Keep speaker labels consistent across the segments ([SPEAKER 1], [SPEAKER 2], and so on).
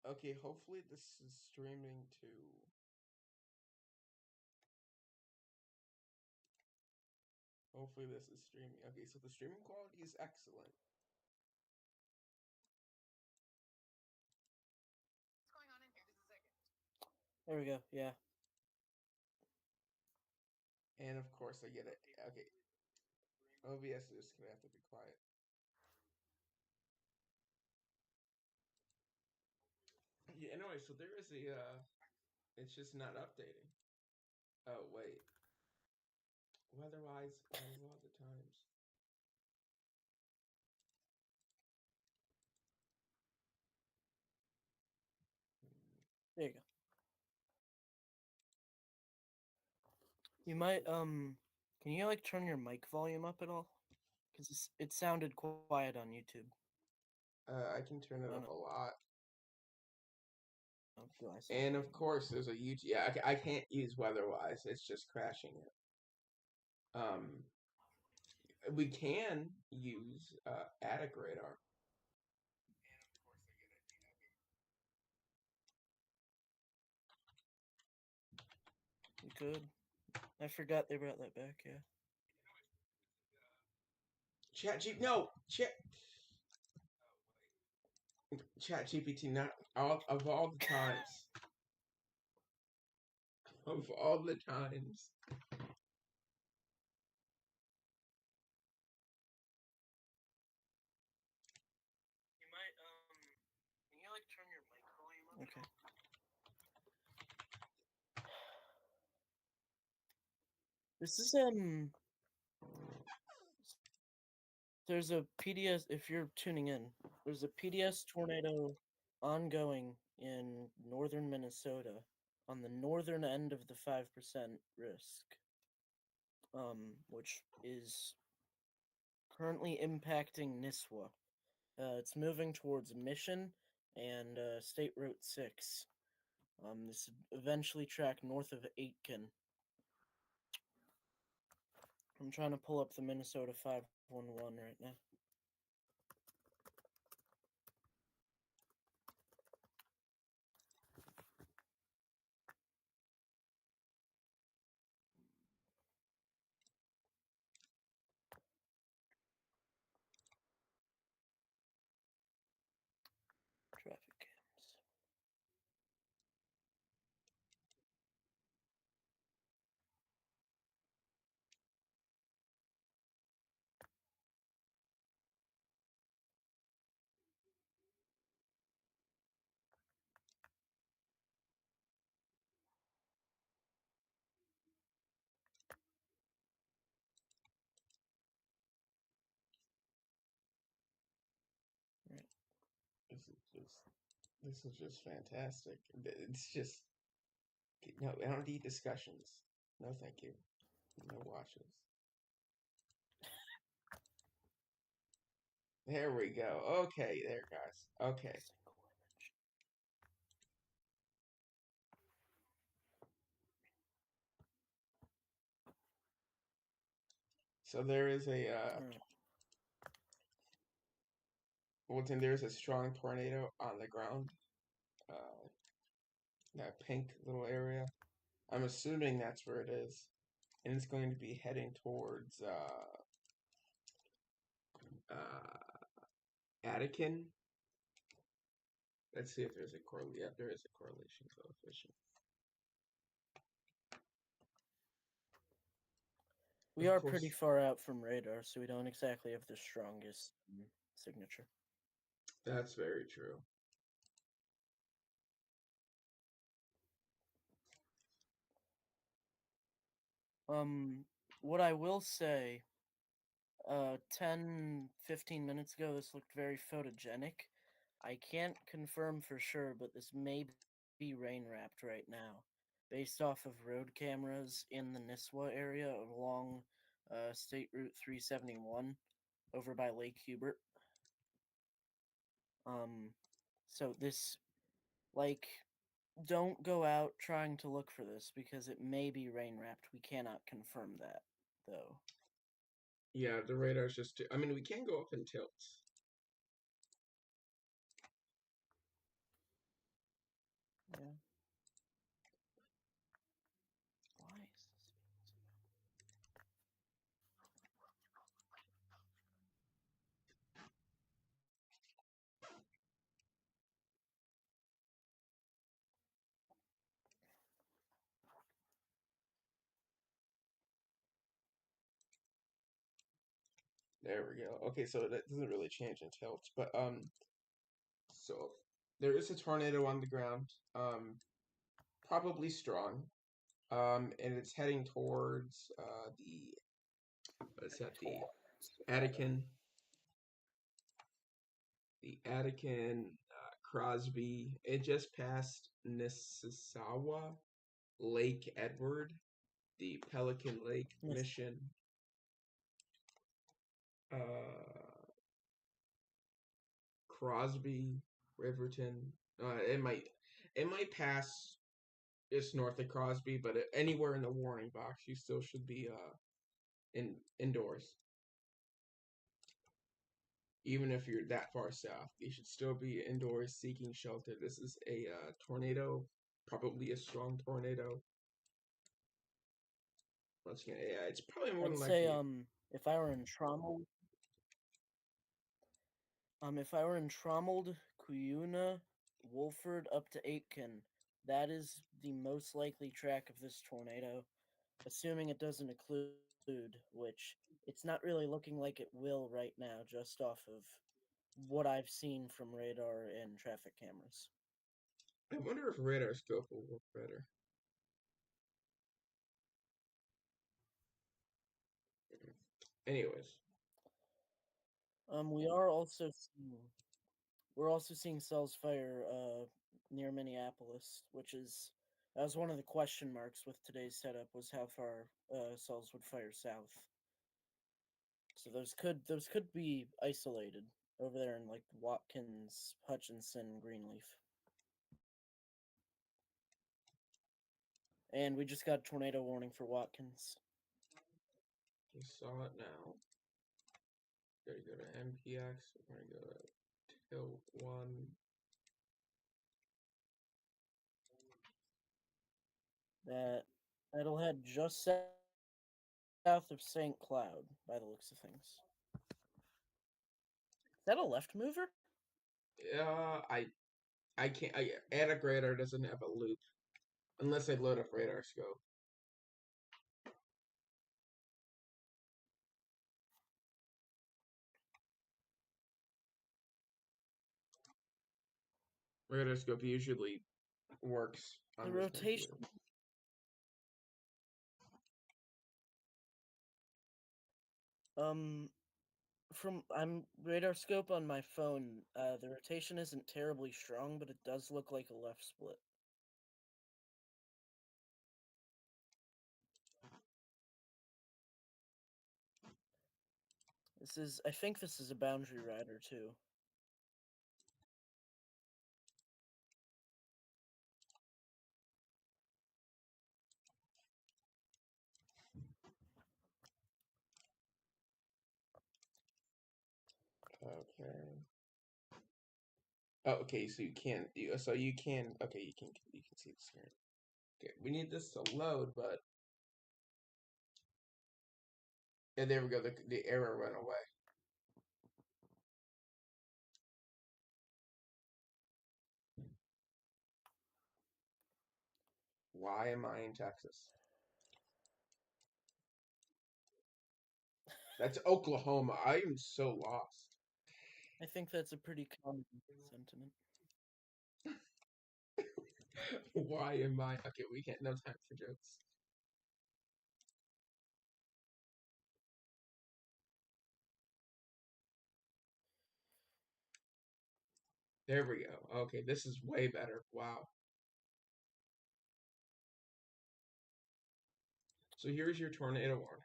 [SPEAKER 1] Okay, hopefully this is streaming too. Hopefully this is streaming. Okay, so the streaming quality is excellent.
[SPEAKER 2] What's going on in here? Just a second.
[SPEAKER 3] There we go. Yeah.
[SPEAKER 1] And of course I get it. Okay. OBS is gonna have to be quiet. Yeah, anyway, so there is a it's just not updating. Oh wait. Weatherwise, of all the times.
[SPEAKER 3] There you go. You might can you like turn your mic volume up at all? Because it sounded quiet on YouTube.
[SPEAKER 1] I can turn it up a lot.
[SPEAKER 3] Oh, do I
[SPEAKER 1] And of course, there's a YouTube. Yeah, I can't use Weatherwise. It's just crashing it. We can use Attic Radar.
[SPEAKER 2] And of course, I get it.
[SPEAKER 3] You could. I forgot they brought that back. Yeah.
[SPEAKER 1] Chat GPT. Not all of all the times. Of all the times.
[SPEAKER 3] You might can you like turn your mic volume up? Okay. This is there's a PDS, if you're tuning in, there's a PDS tornado ongoing in northern Minnesota on the northern end of the 5% risk, which is currently impacting Nisswa. It's moving towards Mission and State Route 6. This eventually track north of Aitkin. I'm trying to pull up the Minnesota 511 right now. Traffic cams. Right.
[SPEAKER 1] This is just fantastic. It's just no. I don't need discussions. No, thank you. No watches. There we go. Okay, there, guys. Okay. So there is a Wilton, there's a strong tornado on the ground. That pink little area. I'm assuming that's where it is. And it's going to be heading towards Attican. Let's see if there's a correlation. Yeah, there is a correlation coefficient.
[SPEAKER 3] We are pretty far out from radar, so we don't exactly have the strongest signature.
[SPEAKER 1] That's very true.
[SPEAKER 3] What I will say, 10, 15 minutes ago, this looked very photogenic. I can't confirm for sure, but this may be rain wrapped right now, based off of road cameras in the Nisswa area along State Route 371 over by Lake Hubert. So this, like, don't go out trying to look for this because it may be rain wrapped. We cannot confirm that, though.
[SPEAKER 1] Yeah, the radar's just too. I mean, we can go up in tilts. There we go. Okay, so that doesn't really change in tilt, but so there is a tornado on the ground. Probably strong. And it's heading towards the what's that? Attican, the Attican, Crosby. It just passed Nisisawa, Lake Edward, the Pelican Lake
[SPEAKER 3] Yes.
[SPEAKER 1] Mission. Crosby, Riverton. It might pass just north of Crosby, but anywhere in the warning box, you still should be indoors. Even if you're that far south, you should still be indoors seeking shelter. This is a tornado, probably a strong tornado. Yeah, it's probably more
[SPEAKER 3] I'd
[SPEAKER 1] than
[SPEAKER 3] say
[SPEAKER 1] likely.
[SPEAKER 3] if I were in Trommeled, Cuyuna, Wolford up to Aitken, that is the most likely track of this tornado, assuming it doesn't occlude, which it's not really looking like it will right now, just off of what I've seen from radar and traffic cameras.
[SPEAKER 1] I wonder if radar scope will work better. Anyways,
[SPEAKER 3] We are also seeing we're also seeing cells fire near Minneapolis, which is that was one of the question marks with today's setup was how far cells would fire south. So those could be isolated over there in like Watkins, Hutchinson, Greenleaf. And we just got a tornado warning for Watkins.
[SPEAKER 1] you saw it now. Gotta go to MPX. We're gonna go to Tilt 1.
[SPEAKER 3] That'll head just south of St. Cloud by the looks of things. Is that a left mover?
[SPEAKER 1] I can't. Attic radar doesn't have a loop unless I load up radar scope. Radar scope usually works on
[SPEAKER 3] The
[SPEAKER 1] this
[SPEAKER 3] rotation.
[SPEAKER 1] computer.
[SPEAKER 3] From I'm radar scope on my phone. The rotation isn't terribly strong, but it does look like a left split. I think this is a boundary rider too.
[SPEAKER 1] Okay. Oh, okay. So you can. You can. Okay, you can. You can see the screen. Okay, we need this to load, but yeah, there we go. The error went away. Why am I in Texas? That's Oklahoma. I am so lost.
[SPEAKER 3] I think that's a pretty common sentiment.
[SPEAKER 1] Why am I? Okay, we can't. No time for jokes. There we go. Okay, this is way better. Wow. So here's your tornado warning.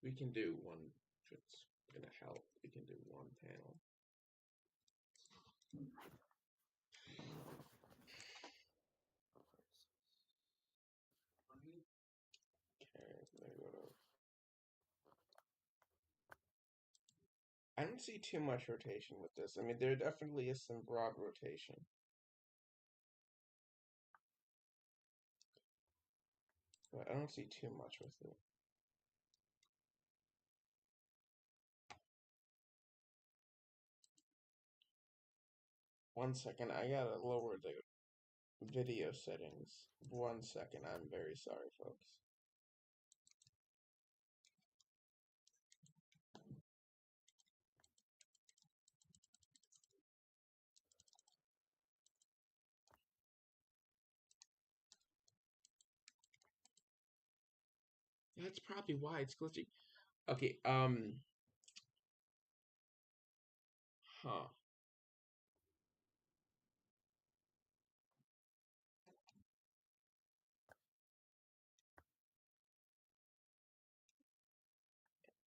[SPEAKER 1] We can do one. If it's gonna help, we can do one panel. Okay, let me go to. I don't see too much rotation with this. I mean, there definitely is some broad rotation. But I don't see too much with it. One second, I gotta lower the video settings. One second, I'm very sorry, folks. that's probably why it's glitchy. Okay, huh.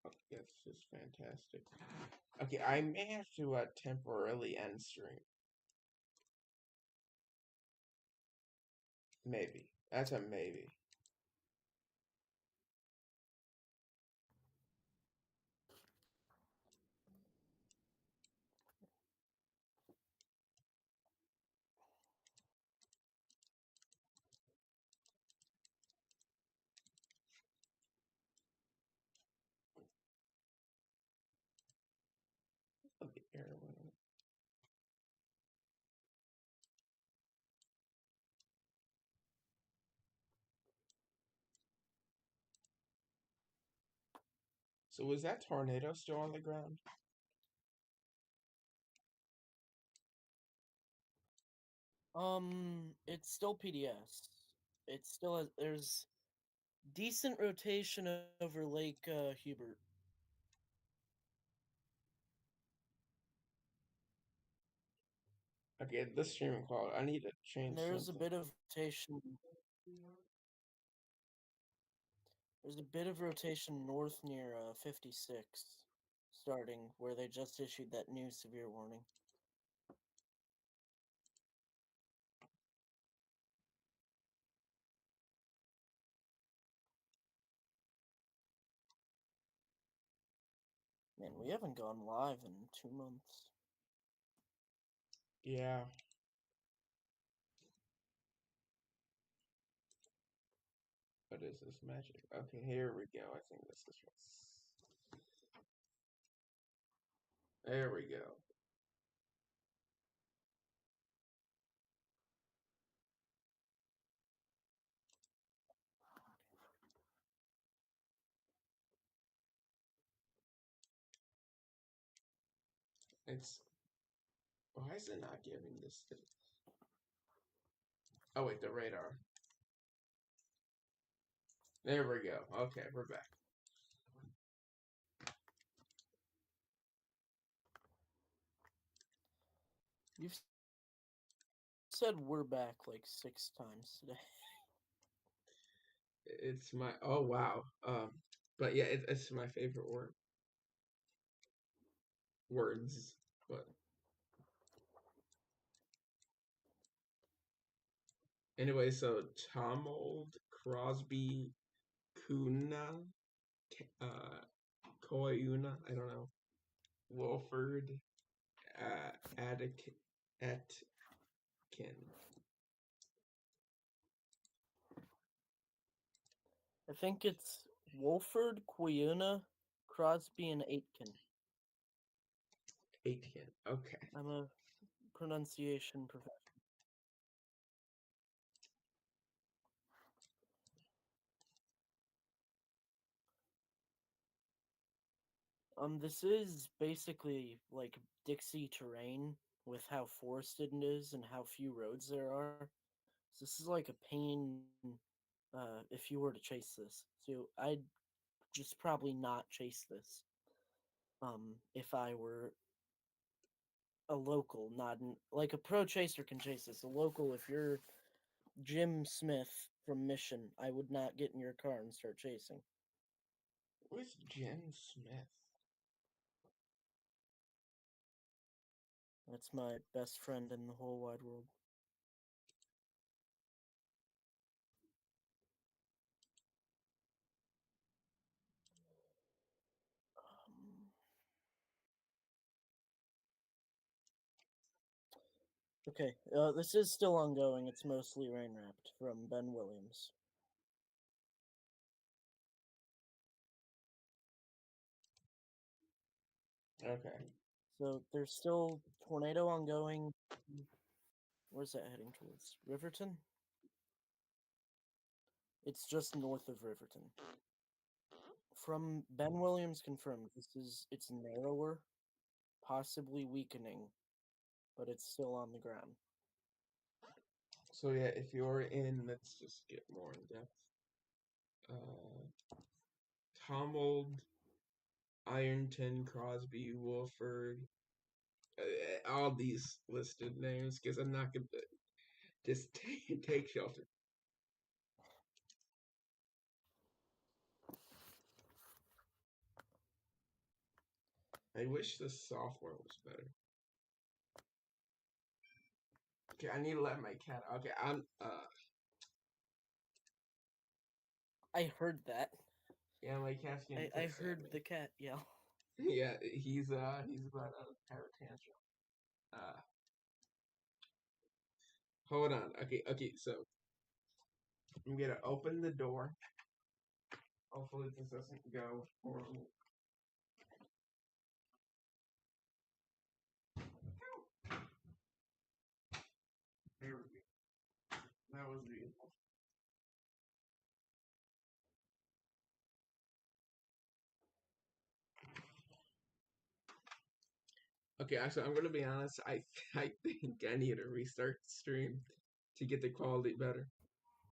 [SPEAKER 1] Okay, that's just fantastic. Okay, I may have to temporarily end stream. Maybe. That's a maybe. Oh, the air went out. So was that tornado still on the ground?
[SPEAKER 3] It's still PDS. It's still there's decent rotation over Lake Hubert.
[SPEAKER 1] Okay, this stream quality. I need to change
[SPEAKER 3] And there's a
[SPEAKER 1] something.
[SPEAKER 3] bit of rotation. There's a bit of rotation north near 56, starting where they just issued that new severe warning. Man, we haven't gone live in 2 months.
[SPEAKER 1] Yeah. What is this magic? Okay, here we go. I think this is what's. There we go. It's. Why is it not giving this? Oh wait, the radar. There we go. Okay, we're back.
[SPEAKER 3] You've said we're back like 6 times today.
[SPEAKER 1] It's my. Oh wow. But yeah, it's my favorite words. But anyway, so Tomold, Crosby, Kuna, Koyuna. I don't know. Wolford, Atkin.
[SPEAKER 3] I think it's Wolford, Quiyuna, Crosby, and Aitken.
[SPEAKER 1] Aitken. Okay.
[SPEAKER 3] I'm a pronunciation professor. This is basically like Dixie terrain with how forested it is and how few roads there are. So this is like a pain if you were to chase this. So I'd just probably not chase this. If I were a local, not like a pro chaser can chase this. A local, if you're Jim Smith from Mission, I would not get in your car and start chasing.
[SPEAKER 1] Where's Jen Smith?
[SPEAKER 3] That's my best friend in the whole wide world. Okay, this is still ongoing. It's mostly rain wrapped from Ben Williams.
[SPEAKER 1] Okay.
[SPEAKER 3] So there's still tornado ongoing. Where's that heading towards? Riverton? It's just north of Riverton. From Ben Williams confirmed, it's narrower, possibly weakening, but it's still on the ground.
[SPEAKER 1] So yeah, if you're in, let's just get more in depth. Humboldt, Ironton, Crosby, Wolford, all these listed names because I'm not gonna just take shelter. I wish the software was better. Okay, I need to let my cat. Okay, I'm.
[SPEAKER 3] I heard that.
[SPEAKER 1] Yeah, my cat's getting
[SPEAKER 3] I
[SPEAKER 1] pissed at
[SPEAKER 3] heard
[SPEAKER 1] me.
[SPEAKER 3] the cat yell.
[SPEAKER 1] Yeah, he's about to have a tantrum. Hold on. Okay. So I'm gonna open the door. Hopefully this doesn't go horrible. There we go. That was beautiful. Okay, actually, I'm gonna be honest. I think I need to restart the stream to get the quality better.